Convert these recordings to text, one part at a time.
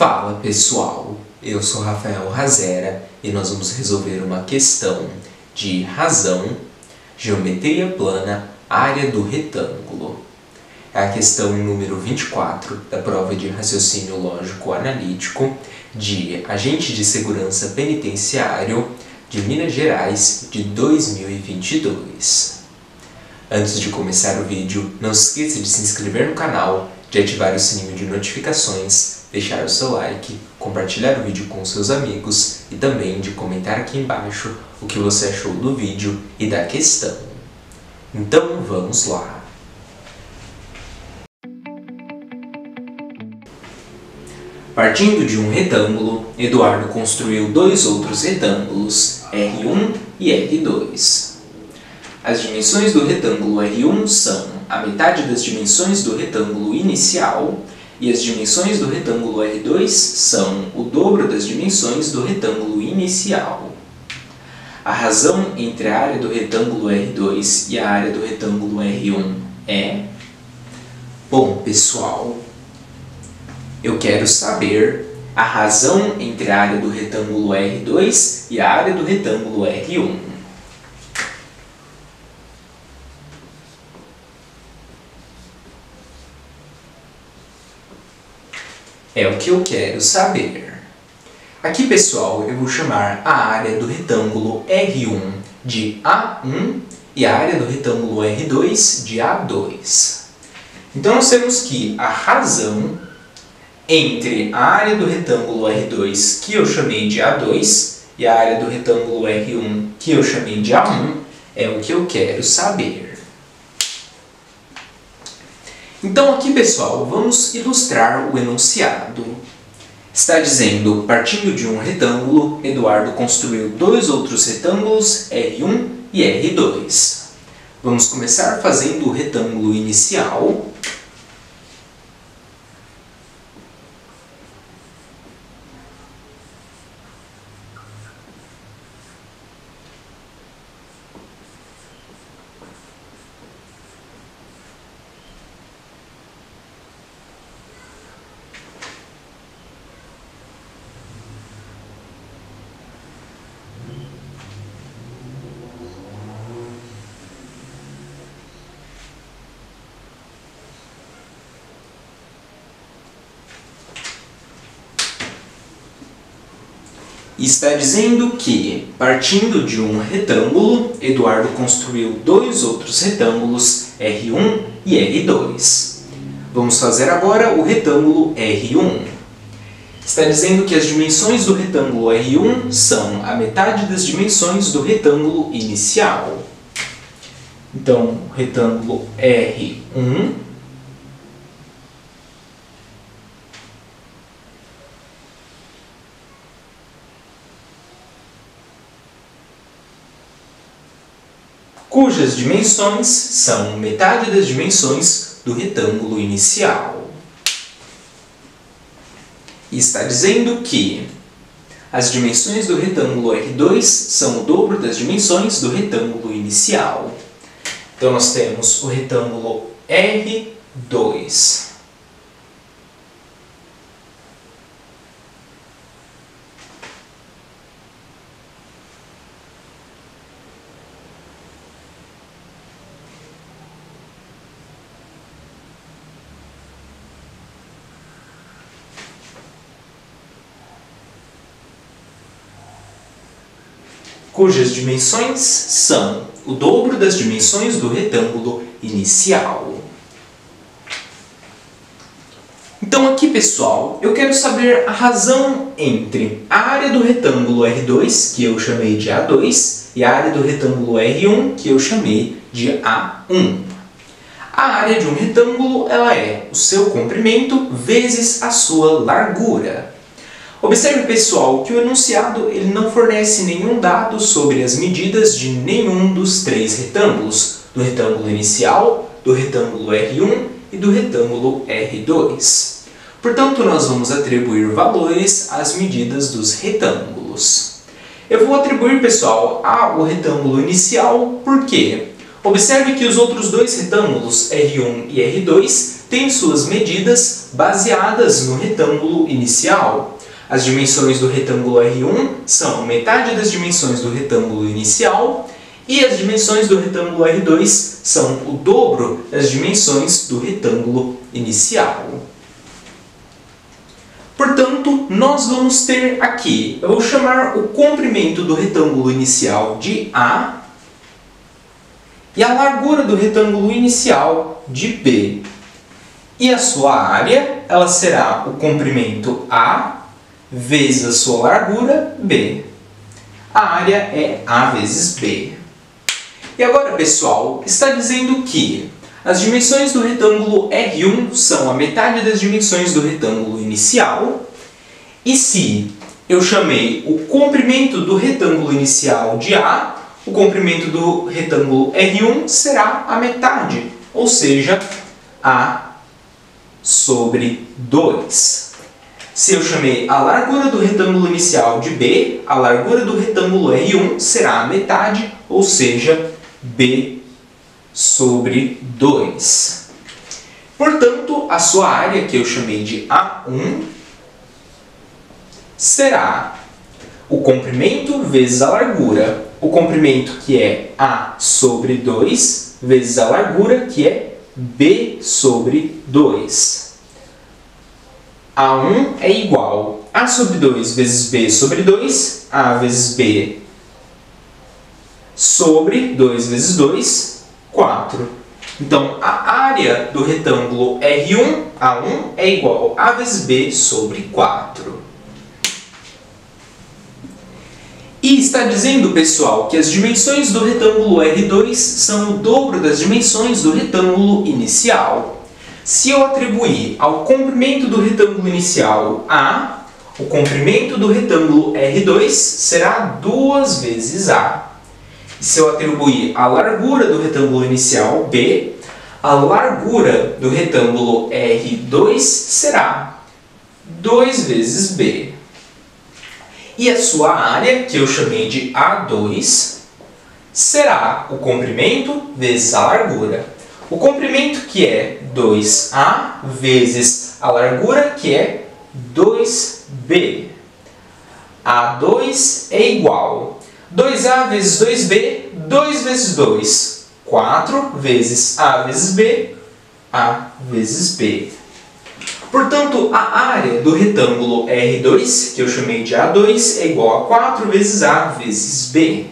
Fala pessoal, eu sou Rafael Razera e nós vamos resolver uma questão de razão, geometria plana, área do retângulo. É a questão número 24 da prova de raciocínio lógico analítico de agente de segurança penitenciário de Minas Gerais de 2022. Antes de começar o vídeo, não se esqueça de se inscrever no canal, de ativar o sininho de notificações, deixar o seu like, compartilhar o vídeo com seus amigos e também de comentar aqui embaixo o que você achou do vídeo e da questão. Então vamos lá! Partindo de um retângulo, Eduardo construiu dois outros retângulos, R1 e R2. As dimensões do retângulo R1 são a metade das dimensões do retângulo inicial e as dimensões do retângulo R2 são o dobro das dimensões do retângulo inicial. A razão entre a área do retângulo R2 e a área do retângulo R1 é... Bom, pessoal, eu quero saber a razão entre a área do retângulo R2 e a área do retângulo R1. É o que eu quero saber. Aqui, pessoal, eu vou chamar a área do retângulo R1 de A1 e a área do retângulo R2 de A2. Então, nós temos que a razão entre a área do retângulo R2, que eu chamei de A2, e a área do retângulo R1, que eu chamei de A1, é o que eu quero saber. Então aqui, pessoal, vamos ilustrar o enunciado. Está dizendo, partindo de um retângulo, Eduardo construiu dois outros retângulos, R1 e R2. Vamos começar fazendo o retângulo inicial. Está dizendo que, partindo de um retângulo, Eduardo construiu dois outros retângulos, R1 e R2. Vamos fazer agora o retângulo R1. Está dizendo que as dimensões do retângulo R1 são a metade das dimensões do retângulo inicial. Então, retângulo R1 cujas dimensões são metade das dimensões do retângulo inicial. E está dizendo que as dimensões do retângulo R2 são o dobro das dimensões do retângulo inicial. Então, nós temos o retângulo R2. Cujas dimensões são o dobro das dimensões do retângulo inicial. Então aqui, pessoal, eu quero saber a razão entre a área do retângulo R2, que eu chamei de A2, e a área do retângulo R1, que eu chamei de A1. A área de um retângulo ela é o seu comprimento vezes a sua largura. Observe, pessoal, que o enunciado ele não fornece nenhum dado sobre as medidas de nenhum dos três retângulos, do retângulo inicial, do retângulo R1 e do retângulo R2. Portanto, nós vamos atribuir valores às medidas dos retângulos. Eu vou atribuir, pessoal, ao retângulo inicial, por quê? Observe que os outros dois retângulos, R1 e R2, tem suas medidas baseadas no retângulo inicial. As dimensões do retângulo R1 são metade das dimensões do retângulo inicial e as dimensões do retângulo R2 são o dobro das dimensões do retângulo inicial. Portanto, nós vamos ter aqui, eu vou chamar o comprimento do retângulo inicial de A e a largura do retângulo inicial de B. E a sua área, ela será o comprimento A vezes a sua largura B. A área é A vezes B. E agora, pessoal, está dizendo que as dimensões do retângulo R1 são a metade das dimensões do retângulo inicial. E se eu chamei o comprimento do retângulo inicial de A, o comprimento do retângulo R1 será a metade, ou seja, A sobre 2. Se eu chamei a largura do retângulo inicial de B, a largura do retângulo R1 será a metade, ou seja, B sobre 2. Portanto, a sua área, que eu chamei de A1, será o comprimento vezes a largura. O comprimento, que é A sobre 2, vezes a largura, que é B sobre 2. A1 é igual a sobre 2 vezes B sobre 2, A vezes B sobre 2 vezes 2, 4. Então, a área do retângulo R1, A1, é igual a A vezes B sobre 4. E está dizendo, pessoal, que as dimensões do retângulo R2 são o dobro das dimensões do retângulo inicial. Se eu atribuir ao comprimento do retângulo inicial A, o comprimento do retângulo R2 será 2 vezes A. Se eu atribuir a largura do retângulo inicial B, a largura do retângulo R2 será 2 vezes B. E a sua área, que eu chamei de A2, será o comprimento vezes a largura. O comprimento, que é 2A, vezes a largura, que é 2B. A2 é igual a 2A vezes 2B, 2 vezes 2, 4 vezes A vezes B, A vezes B. Portanto, a área do retângulo R2, que eu chamei de A2, é igual a 4 vezes A vezes B.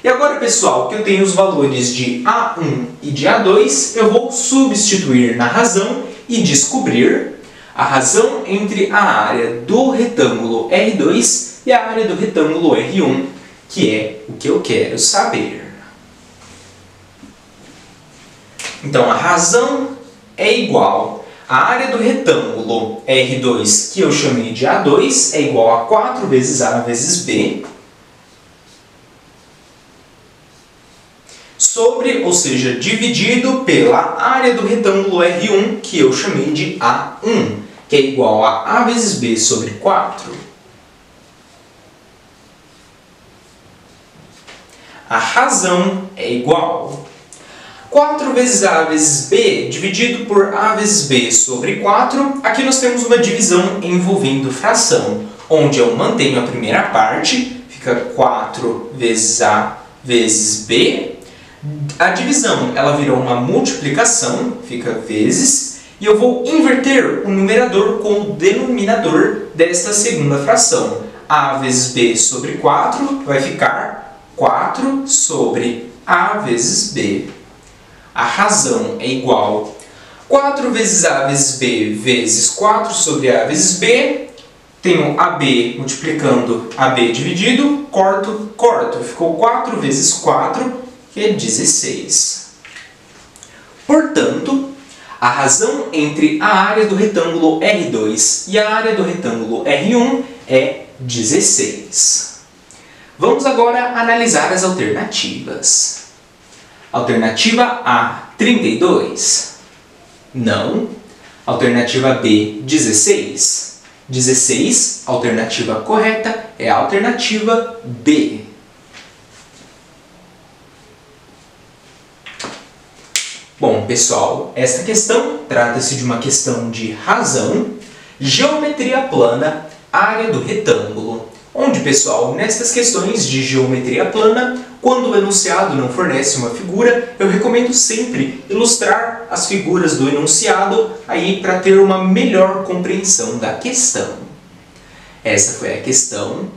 E agora, pessoal, que eu tenho os valores de A1 e de A2, eu vou substituir na razão e descobrir a razão entre a área do retângulo R2 e a área do retângulo R1, que é o que eu quero saber. Então, a razão é igual a área do retângulo R2, que eu chamei de A2, é igual a 4 vezes A vezes B, sobre, ou seja, dividido pela área do retângulo R1, que eu chamei de A1, que é igual a A vezes B sobre 4. A razão é igual 4 vezes A vezes B dividido por A vezes B sobre 4. Aqui nós temos uma divisão envolvendo fração, onde eu mantenho a primeira parte, fica 4 vezes A vezes B. A divisão ela virou uma multiplicação, fica vezes, e eu vou inverter o numerador com o denominador desta segunda fração. A vezes B sobre 4 vai ficar 4 sobre A vezes B. A razão é igual a 4 vezes A vezes B vezes 4 sobre A vezes B. Tenho AB multiplicando AB dividido, corto, corto. Ficou 4 vezes 4, que é 16. Portanto, a razão entre a área do retângulo R2 e a área do retângulo R1 é 16. Vamos agora analisar as alternativas. Alternativa A, 32. Não. Alternativa B, 16. 16, alternativa correta é a alternativa B. Bom, pessoal, esta questão trata-se de uma questão de razão, geometria plana, área do retângulo. Onde, pessoal, nestas questões de geometria plana, quando o enunciado não fornece uma figura, eu recomendo sempre ilustrar as figuras do enunciado aí para ter uma melhor compreensão da questão. Essa foi a questão